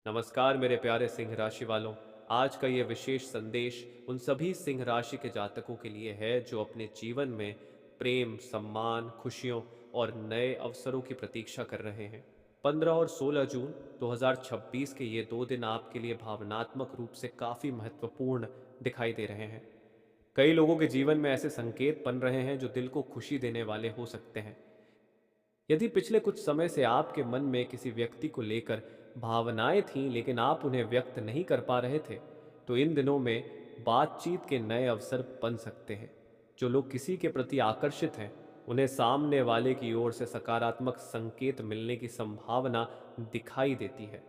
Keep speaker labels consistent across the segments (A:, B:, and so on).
A: नमस्कार मेरे प्यारे सिंह राशि वालों। आज का ये विशेष संदेश उन सभी सिंह राशि के जातकों के लिए है जो अपने जीवन में प्रेम, सम्मान, खुशियों और नए अवसरों की प्रतीक्षा कर रहे हैं। 15 और 16 जून 2026 के ये 2 दिन आपके लिए भावनात्मक रूप से काफ़ी महत्वपूर्ण दिखाई दे रहे हैं। कई लोगों के जीवन में ऐसे संकेत बन रहे हैं जो दिल को खुशी देने वाले हो सकते हैं। यदि पिछले कुछ समय से आपके मन में किसी व्यक्ति को लेकर भावनाएं थीं लेकिन आप उन्हें व्यक्त नहीं कर पा रहे थे, तो इन दिनों में बातचीत के नए अवसर बन सकते हैं। जो लोग किसी के प्रति आकर्षित हैं, उन्हें सामने वाले की ओर से सकारात्मक संकेत मिलने की संभावना दिखाई देती है।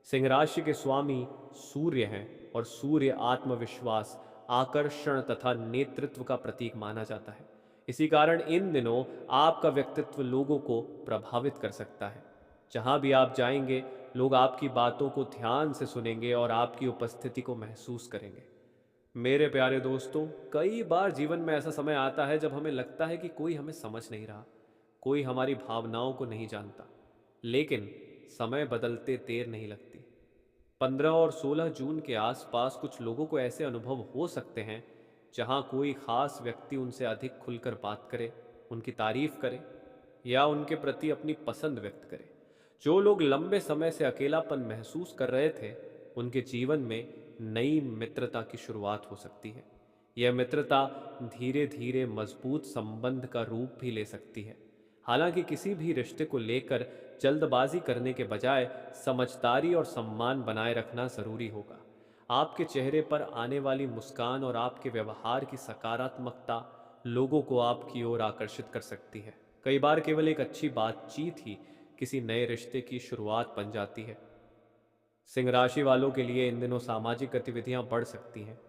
A: सिंह राशि के स्वामी सूर्य हैं और सूर्य आत्मविश्वास, आकर्षण तथा नेतृत्व का प्रतीक माना जाता है। इसी कारण इन दिनों आपका व्यक्तित्व लोगों को प्रभावित कर सकता है। जहां भी आप जाएंगे, लोग आपकी बातों को ध्यान से सुनेंगे और आपकी उपस्थिति को महसूस करेंगे। मेरे प्यारे दोस्तों, कई बार जीवन में ऐसा समय आता है जब हमें लगता है कि कोई हमें समझ नहीं रहा, कोई हमारी भावनाओं को नहीं जानता। लेकिन समय बदलते देर नहीं लगती। 15 और 16 जून के आसपास कुछ लोगों को ऐसे अनुभव हो सकते हैं जहां कोई खास व्यक्ति उनसे अधिक खुलकर बात करे, उनकी तारीफ करे या उनके प्रति अपनी पसंद व्यक्त करे। जो लोग लंबे समय से अकेलापन महसूस कर रहे थे, उनके जीवन में नई मित्रता की शुरुआत हो सकती है। यह मित्रता धीरे धीरे मजबूत संबंध का रूप भी ले सकती है। हालांकि किसी भी रिश्ते को लेकर जल्दबाजी करने के बजाय समझदारी और सम्मान बनाए रखना जरूरी होगा। आपके चेहरे पर आने वाली मुस्कान और आपके व्यवहार की सकारात्मकता लोगों को आपकी ओर आकर्षित कर सकती है। कई बार केवल एक अच्छी बातचीत ही किसी नए रिश्ते की शुरुआत बन जाती है। सिंह राशि वालों के लिए इन दिनों सामाजिक गतिविधियां बढ़ सकती हैं।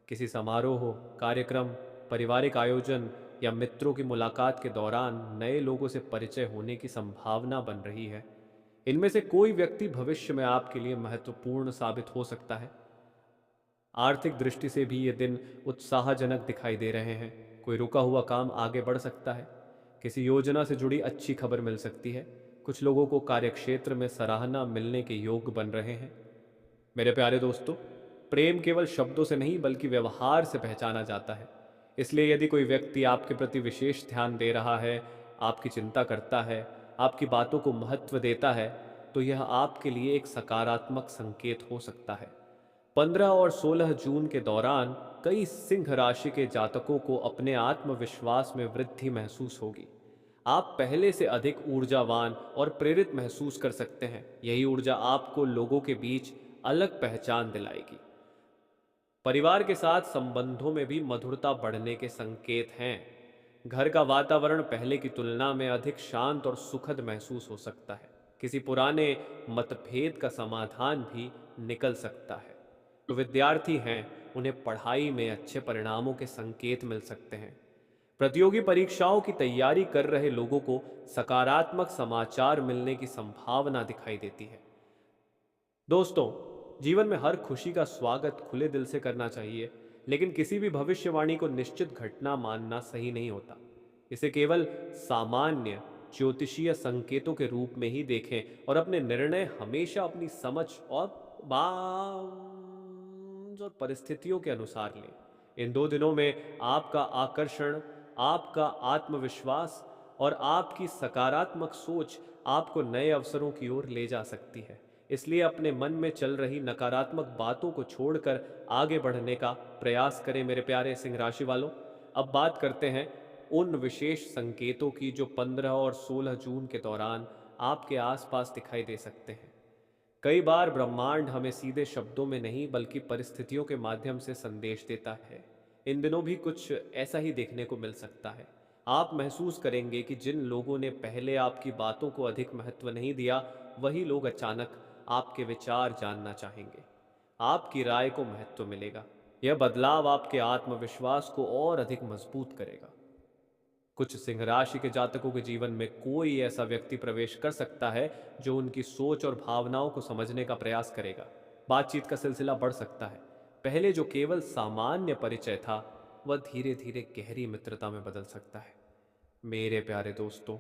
A: किसी समारोह, कार्यक्रम, पारिवारिक आयोजन या मित्रों की मुलाकात के दौरान नए लोगों से परिचय होने की संभावना बन रही है। इनमें से कोई व्यक्ति भविष्य में आपके लिए महत्वपूर्ण साबित हो सकता है। आर्थिक दृष्टि से भी ये दिन उत्साहजनक दिखाई दे रहे हैं। कोई रुका हुआ काम आगे बढ़ सकता है। किसी योजना से जुड़ी अच्छी खबर मिल सकती है। कुछ लोगों को कार्यक्षेत्र में सराहना मिलने के योग बन रहे हैं। मेरे प्यारे दोस्तों, प्रेम केवल शब्दों से नहीं बल्कि व्यवहार से पहचाना जाता है। इसलिए यदि कोई व्यक्ति आपके प्रति विशेष ध्यान दे रहा है, आपकी चिंता करता है, आपकी बातों को महत्व देता है, तो यह आपके लिए एक सकारात्मक संकेत हो सकता है। 15 और 16 जून के दौरान कई सिंह राशि के जातकों को अपने आत्मविश्वास में वृद्धि महसूस होगी। आप पहले से अधिक ऊर्जावान और प्रेरित महसूस कर सकते हैं। यही ऊर्जा आपको लोगों के बीच अलग पहचान दिलाएगी। परिवार के साथ संबंधों में भी मधुरता बढ़ने के संकेत हैं। घर का वातावरण पहले की तुलना में अधिक शांत और सुखद महसूस हो सकता है। किसी पुराने मतभेद का समाधान भी निकल सकता है। जो विद्यार्थी हैं, उन्हें पढ़ाई में अच्छे परिणामों के संकेत मिल सकते हैं। प्रतियोगी परीक्षाओं की तैयारी कर रहे लोगों को सकारात्मक समाचार मिलने की संभावना दिखाई देती है। दोस्तों, जीवन में हर खुशी का स्वागत खुले दिल से करना चाहिए, लेकिन किसी भी भविष्यवाणी को निश्चित घटना मानना सही नहीं होता। इसे केवल सामान्य ज्योतिषीय संकेतों के रूप में ही देखें और अपने निर्णय हमेशा अपनी समझ और बांझ और परिस्थितियों के अनुसार लें। इन 2 दिनों में आपका आकर्षण, आपका आत्मविश्वास और आपकी सकारात्मक सोच आपको नए अवसरों की ओर ले जा सकती है। इसलिए अपने मन में चल रही नकारात्मक बातों को छोड़कर आगे बढ़ने का प्रयास करें मेरे प्यारे सिंह राशि वालों। अब बात करते हैं उन विशेष संकेतों की जो 15 और 16 जून के दौरान आपके आसपास दिखाई दे सकते हैं। कई बार ब्रह्मांड हमें सीधे शब्दों में नहीं बल्कि परिस्थितियों के माध्यम से संदेश देता है। इन दिनों भी कुछ ऐसा ही देखने को मिल सकता है। आप महसूस करेंगे कि जिन लोगों ने पहले आपकी बातों को अधिक महत्व नहीं दिया, वही लोग अचानक आपके विचार जानना चाहेंगे। आपकी राय को महत्व मिलेगा। यह बदलाव आपके आत्मविश्वास को और अधिक मजबूत करेगा। कुछ सिंह राशि के जातकों के जीवन में कोई ऐसा व्यक्ति प्रवेश कर सकता है जो उनकी सोच और भावनाओं को समझने का प्रयास करेगा। बातचीत का सिलसिला बढ़ सकता है। पहले जो केवल सामान्य परिचय था, वह धीरे धीरे गहरी मित्रता में बदल सकता है। मेरे प्यारे दोस्तों,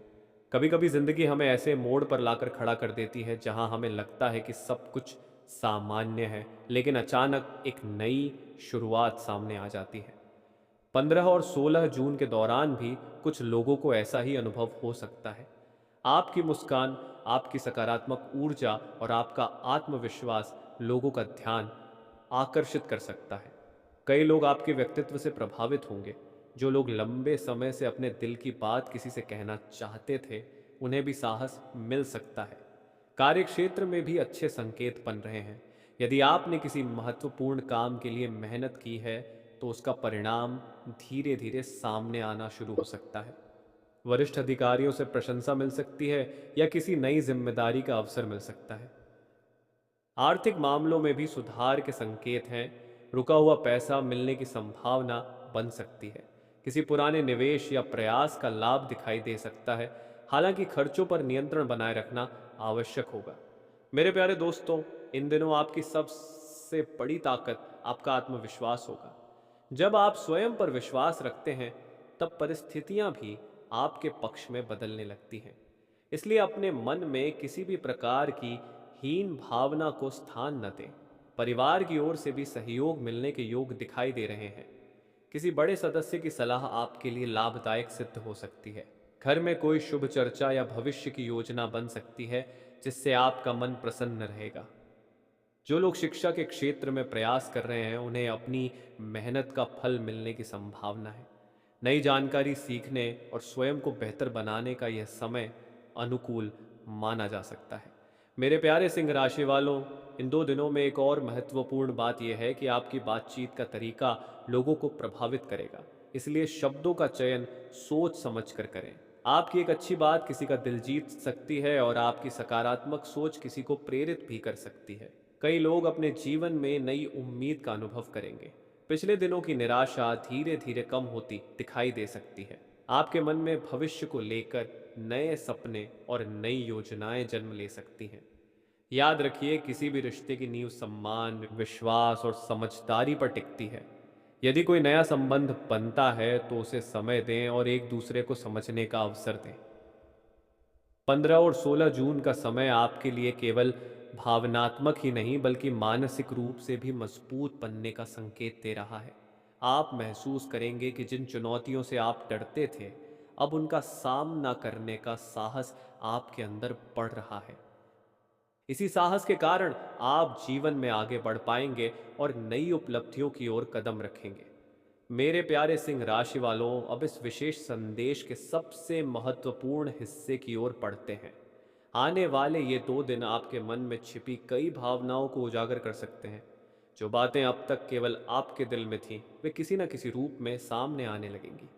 A: कभी कभी जिंदगी हमें ऐसे मोड़ पर लाकर खड़ा कर देती है जहां हमें लगता है कि सब कुछ सामान्य है, लेकिन अचानक एक नई शुरुआत सामने आ जाती है। 15 और 16 जून के दौरान भी कुछ लोगों को ऐसा ही अनुभव हो सकता है। आपकी मुस्कान, आपकी सकारात्मक ऊर्जा और आपका आत्मविश्वास लोगों का ध्यान आकर्षित कर सकता है। कई लोग आपके व्यक्तित्व से प्रभावित होंगे। जो लोग लंबे समय से अपने दिल की बात किसी से कहना चाहते थे, उन्हें भी साहस मिल सकता है। कार्यक्षेत्र में भी अच्छे संकेत बन रहे हैं। यदि आपने किसी महत्वपूर्ण काम के लिए मेहनत की है, तो उसका परिणाम धीरे धीरे सामने आना शुरू हो सकता है। वरिष्ठ अधिकारियों से प्रशंसा मिल सकती है या किसी नई जिम्मेदारी का अवसर मिल सकता है। आर्थिक मामलों में भी सुधार के संकेत हैं। रुका हुआ पैसा मिलने की संभावना बन सकती है। किसी पुराने निवेश या प्रयास का लाभ दिखाई दे सकता है। हालांकि खर्चों पर नियंत्रण बनाए रखना आवश्यक होगा। मेरे प्यारे दोस्तों, इन दिनों आपकी सबसे बड़ी ताकत आपका आत्मविश्वास होगा। जब आप स्वयं पर विश्वास रखते हैं, तब परिस्थितियां भी आपके पक्ष में बदलने लगती हैं। इसलिए अपने मन में किसी भी प्रकार की हीन भावना को स्थान न दें। परिवार की ओर से भी सहयोग मिलने के योग दिखाई दे रहे हैं। किसी बड़े सदस्य की सलाह आपके लिए लाभदायक सिद्ध हो सकती है। घर में कोई शुभ चर्चा या भविष्य की योजना बन सकती है, जिससे आपका मन प्रसन्न रहेगा। जो लोग शिक्षा के क्षेत्र में प्रयास कर रहे हैं, उन्हें अपनी मेहनत का फल मिलने की संभावना है। नई जानकारी सीखने और स्वयं को बेहतर बनाने का यह समय अनुकूल माना जा सकता है। मेरे प्यारे सिंह राशि वालों, इन 2 दिनों में एक और महत्वपूर्ण बात यह है कि आपकी बातचीत का तरीका लोगों को प्रभावित करेगा। इसलिए शब्दों का चयन सोच समझ कर करें। आपकी एक अच्छी बात किसी का दिल जीत सकती है और आपकी सकारात्मक सोच किसी को प्रेरित भी कर सकती है। कई लोग अपने जीवन में नई उम्मीद का अनुभव करेंगे। पिछले दिनों की निराशा धीरे धीरे कम होती दिखाई दे सकती है। आपके मन में भविष्य को लेकर नए सपने और नई योजनाएं जन्म ले सकती हैं। याद रखिए, किसी भी रिश्ते की नींव सम्मान, विश्वास और समझदारी पर टिकती है। यदि कोई नया संबंध बनता है, तो उसे समय दें और एक दूसरे को समझने का अवसर दें। 15 और 16 जून का समय आपके लिए केवल भावनात्मक ही नहीं, बल्कि मानसिक रूप से भी मजबूत बनने का संकेत दे रहा है। आप महसूस करेंगे कि जिन चुनौतियों से आप डरते थे, अब उनका सामना करने का साहस आपके अंदर बढ़ रहा है। इसी साहस के कारण आप जीवन में आगे बढ़ पाएंगे और नई उपलब्धियों की ओर कदम रखेंगे। मेरे प्यारे सिंह राशि वालों, अब इस विशेष संदेश के सबसे महत्वपूर्ण हिस्से की ओर बढ़ते हैं। आने वाले ये 2 दिन आपके मन में छिपी कई भावनाओं को उजागर कर सकते हैं। जो बातें अब तक केवल आपके दिल में थीं, वे किसी न किसी रूप में सामने आने लगेंगी।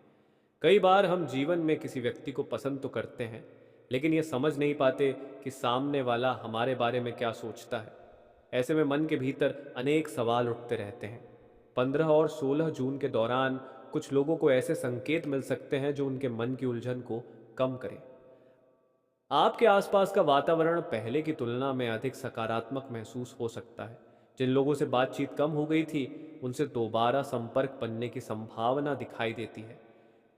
A: कई बार हम जीवन में किसी व्यक्ति को पसंद तो करते हैं, लेकिन ये समझ नहीं पाते कि सामने वाला हमारे बारे में क्या सोचता है। ऐसे में मन के भीतर अनेक सवाल उठते रहते हैं। 15 और 16 जून के दौरान कुछ लोगों को ऐसे संकेत मिल सकते हैं जो उनके मन की उलझन को कम करें। आपके आसपास का वातावरण पहले की तुलना में अधिक सकारात्मक महसूस हो सकता है। जिन लोगों से बातचीत कम हो गई थी, उनसे दोबारा संपर्क बनने की संभावना दिखाई देती है।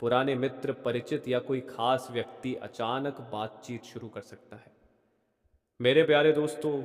A: पुराने मित्र, परिचित या कोई खास व्यक्ति अचानक बातचीत शुरू कर सकता है। मेरे प्यारे दोस्तों,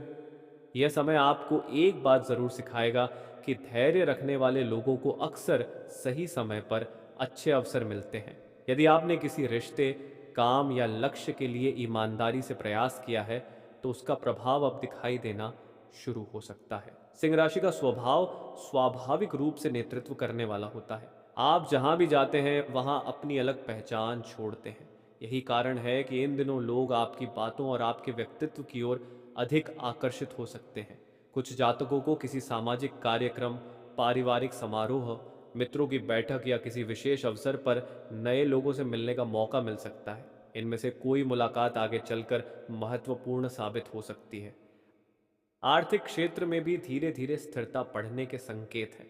A: यह समय आपको एक बात जरूर सिखाएगा कि धैर्य रखने वाले लोगों को अक्सर सही समय पर अच्छे अवसर मिलते हैं। यदि आपने किसी रिश्ते, काम या लक्ष्य के लिए ईमानदारी से प्रयास किया है, तो उसका प्रभाव अब दिखाई देना शुरू हो सकता है। सिंह राशि का स्वभाव स्वाभाविक रूप से नेतृत्व करने वाला होता है। आप जहां भी जाते हैं, वहां अपनी अलग पहचान छोड़ते हैं। यही कारण है कि इन दिनों लोग आपकी बातों और आपके व्यक्तित्व की ओर अधिक आकर्षित हो सकते हैं। कुछ जातकों को किसी सामाजिक कार्यक्रम, पारिवारिक समारोह, मित्रों की बैठक या किसी विशेष अवसर पर नए लोगों से मिलने का मौका मिल सकता है। इनमें से कोई मुलाकात आगे चलकर महत्वपूर्ण साबित हो सकती है। आर्थिक क्षेत्र में भी धीरे धीरे स्थिरता बढ़ने के संकेत हैं।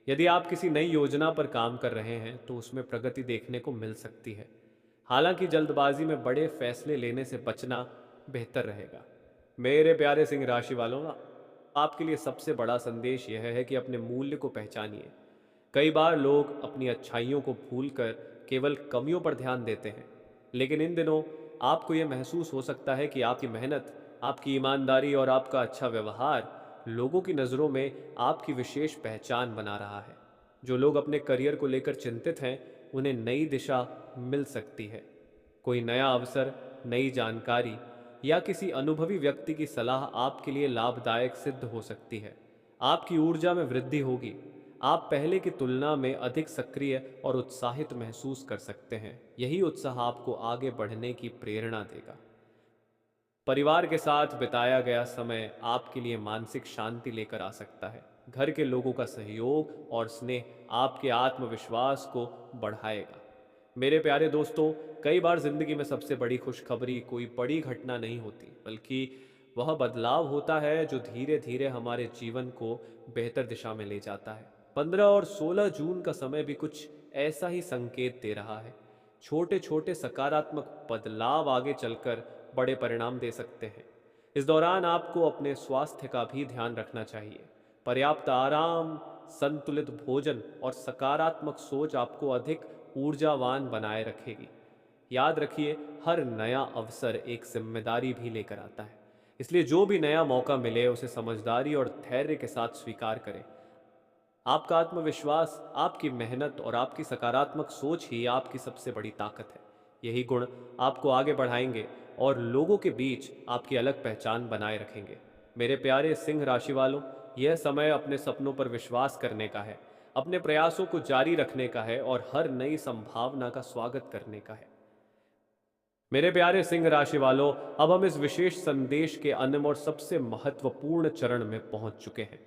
A: यदि आप किसी नई योजना पर काम कर रहे हैं, तो उसमें प्रगति देखने को मिल सकती है। हालांकि जल्दबाजी में बड़े फैसले लेने से बचना बेहतर रहेगा। मेरे प्यारे सिंह राशि वालों, आपके लिए सबसे बड़ा संदेश यह है कि अपने मूल्य को पहचानिए। कई बार लोग अपनी अच्छाइयों को भूलकर केवल कमियों पर ध्यान देते हैं, लेकिन इन दिनों आपको यह महसूस हो सकता है कि आपकी मेहनत, आपकी ईमानदारी और आपका अच्छा व्यवहार लोगों की नज़रों में आपकी विशेष पहचान बना रहा है। जो लोग अपने करियर को लेकर चिंतित हैं, उन्हें नई दिशा मिल सकती है। कोई नया अवसर, नई जानकारी या किसी अनुभवी व्यक्ति की सलाह आपके लिए लाभदायक सिद्ध हो सकती है। आपकी ऊर्जा में वृद्धि होगी। आप पहले की तुलना में अधिक सक्रिय और उत्साहित महसूस कर सकते हैं। यही उत्साह आपको आगे बढ़ने की प्रेरणा देगा। परिवार के साथ बिताया गया समय आपके लिए मानसिक शांति लेकर आ सकता है। घर के लोगों का सहयोग और स्नेह आपके आत्मविश्वास को बढ़ाएगा। मेरे प्यारे दोस्तों, कई बार जिंदगी में सबसे बड़ी खुशखबरी कोई बड़ी घटना नहीं होती, बल्कि वह बदलाव होता है जो धीरे धीरे हमारे जीवन को बेहतर दिशा में ले जाता है। 15 और 16 जून का समय भी कुछ ऐसा ही संकेत दे रहा है। छोटे छोटे सकारात्मक बदलाव आगे चलकर बड़े परिणाम दे सकते हैं। इस दौरान आपको अपने स्वास्थ्य का भी ध्यान रखना चाहिए। पर्याप्त आराम, संतुलित भोजन और सकारात्मक सोच आपको अधिक ऊर्जावान बनाए रखेगी। याद रखिए, हर नया अवसर एक जिम्मेदारी भी लेकर आता है। इसलिए जो भी नया मौका मिले उसे समझदारी और धैर्य के साथ स्वीकार करें। आपका आत्मविश्वास, आपकी मेहनत और आपकी सकारात्मक सोच ही आपकी सबसे बड़ी ताकत है। यही गुण आपको आगे बढ़ाएंगे और लोगों के बीच आपकी अलग पहचान बनाए रखेंगे। मेरे प्यारे सिंह राशि वालों, यह समय अपने सपनों पर विश्वास करने का है, अपने प्रयासों को जारी रखने का है और हर नई संभावना का स्वागत करने का है। मेरे प्यारे सिंह राशि वालों, अब हम इस विशेष संदेश के अंतिम और सबसे महत्वपूर्ण चरण में पहुंच चुके हैं।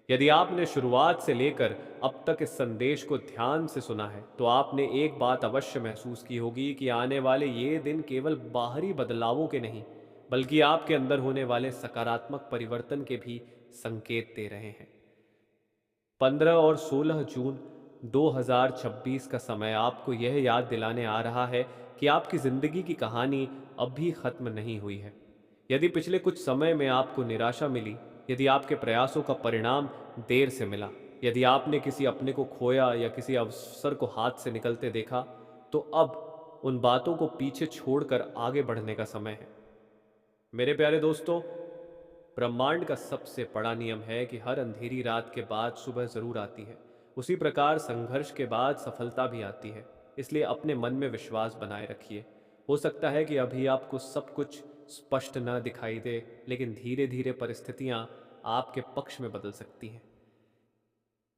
A: यदि आपने शुरुआत से लेकर अब तक इस संदेश को ध्यान से सुना है, तो आपने एक बात अवश्य महसूस की होगी कि आने वाले ये दिन केवल बाहरी बदलावों के नहीं, बल्कि आपके अंदर होने वाले सकारात्मक परिवर्तन के भी संकेत दे रहे हैं। 15 और 16 जून 2026 का समय आपको यह याद दिलाने आ रहा है कि आपकी ज़िंदगी की कहानी अभी ख़त्म नहीं हुई है। यदि पिछले कुछ समय में आपको निराशा मिली, यदि आपके प्रयासों का परिणाम देर से मिला, यदि आपने किसी अपने को खोया या किसी अवसर को हाथ से निकलते देखा, तो अब उन बातों को पीछे छोड़कर आगे बढ़ने का समय है। मेरे प्यारे दोस्तों, ब्रह्मांड का सबसे बड़ा नियम है कि हर अंधेरी रात के बाद सुबह जरूर आती है। उसी प्रकार संघर्ष के बाद सफलता भी आती है। इसलिए अपने मन में विश्वास बनाए रखिए। हो सकता है कि अभी आपको सब कुछ स्पष्ट न दिखाई दे, लेकिन धीरे धीरे परिस्थितियां आपके पक्ष में बदल सकती हैं।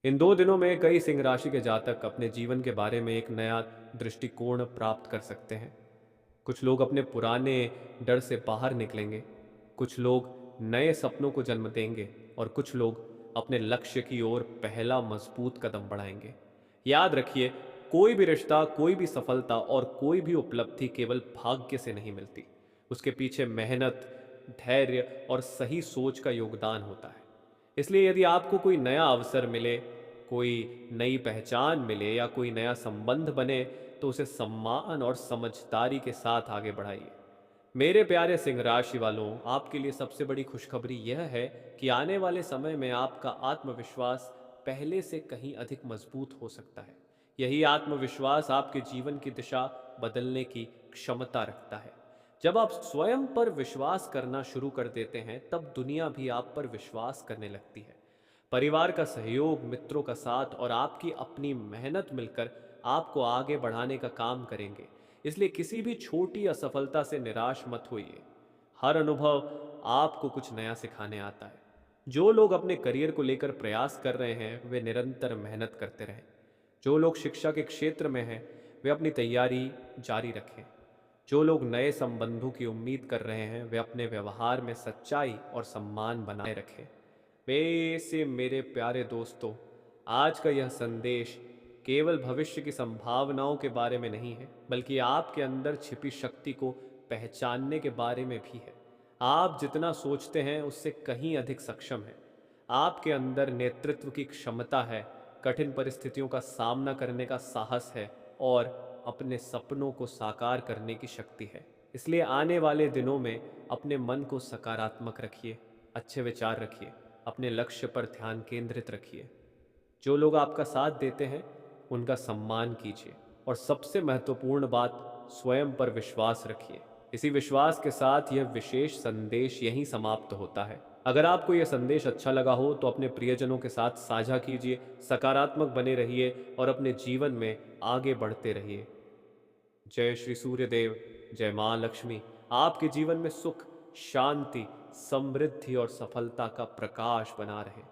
A: इन 2 दिनों में कई सिंह राशि के जातक अपने जीवन के बारे में एक नया दृष्टिकोण प्राप्त कर सकते हैं। कुछ लोग अपने पुराने डर से बाहर निकलेंगे, कुछ लोग नए सपनों को जन्म देंगे और कुछ लोग अपने लक्ष्य की ओर पहला मजबूत कदम बढ़ाएंगे। याद रखिए, कोई भी रिश्ता, कोई भी सफलता और कोई भी उपलब्धि केवल भाग्य से नहीं मिलती। उसके पीछे मेहनत, धैर्य और सही सोच का योगदान होता है। इसलिए यदि आपको कोई नया अवसर मिले, कोई नई पहचान मिले या कोई नया संबंध बने, तो उसे सम्मान और समझदारी के साथ आगे बढ़ाइए। मेरे प्यारे सिंह राशि वालों, आपके लिए सबसे बड़ी खुशखबरी यह है कि आने वाले समय में आपका आत्मविश्वास पहले से कहीं अधिक मजबूत हो सकता है। यही आत्मविश्वास आपके जीवन की दिशा बदलने की क्षमता रखता है। जब आप स्वयं पर विश्वास करना शुरू कर देते हैं, तब दुनिया भी आप पर विश्वास करने लगती है। परिवार का सहयोग, मित्रों का साथ और आपकी अपनी मेहनत मिलकर आपको आगे बढ़ाने का काम करेंगे। इसलिए किसी भी छोटी असफलता से निराश मत होइए। हर अनुभव आपको कुछ नया सिखाने आता है। जो लोग अपने करियर को लेकर प्रयास कर रहे हैं, वे निरंतर मेहनत करते रहें। जो लोग शिक्षा के क्षेत्र में हैं, वे अपनी तैयारी जारी रखें। जो लोग नए संबंधों की उम्मीद कर रहे हैं, वे अपने व्यवहार में सच्चाई और सम्मान बनाए रखें। वैसे मेरे प्यारे दोस्तों, आज का यह संदेश केवल भविष्य की संभावनाओं के बारे में नहीं है, बल्कि आपके अंदर छिपी शक्ति को पहचानने के बारे में भी है। आप जितना सोचते हैं उससे कहीं अधिक सक्षम हैं। आपके अंदर नेतृत्व की क्षमता है, कठिन परिस्थितियों का सामना करने का साहस है और अपने सपनों को साकार करने की शक्ति है। इसलिए आने वाले दिनों में अपने मन को सकारात्मक रखिए, अच्छे विचार रखिए, अपने लक्ष्य पर ध्यान केंद्रित रखिए। जो लोग आपका साथ देते हैं, उनका सम्मान कीजिए और सबसे महत्वपूर्ण बात, स्वयं पर विश्वास रखिए। इसी विश्वास के साथ यह विशेष संदेश यहीं समाप्त होता है। अगर आपको यह संदेश अच्छा लगा हो तो अपने प्रियजनों के साथ साझा कीजिए, सकारात्मक बने रहिए और अपने जीवन में आगे बढ़ते रहिए। जय श्री सूर्यदेव, जय मां लक्ष्मी। आपके जीवन में सुख, शांति, समृद्धि और सफलता का प्रकाश बना रहे।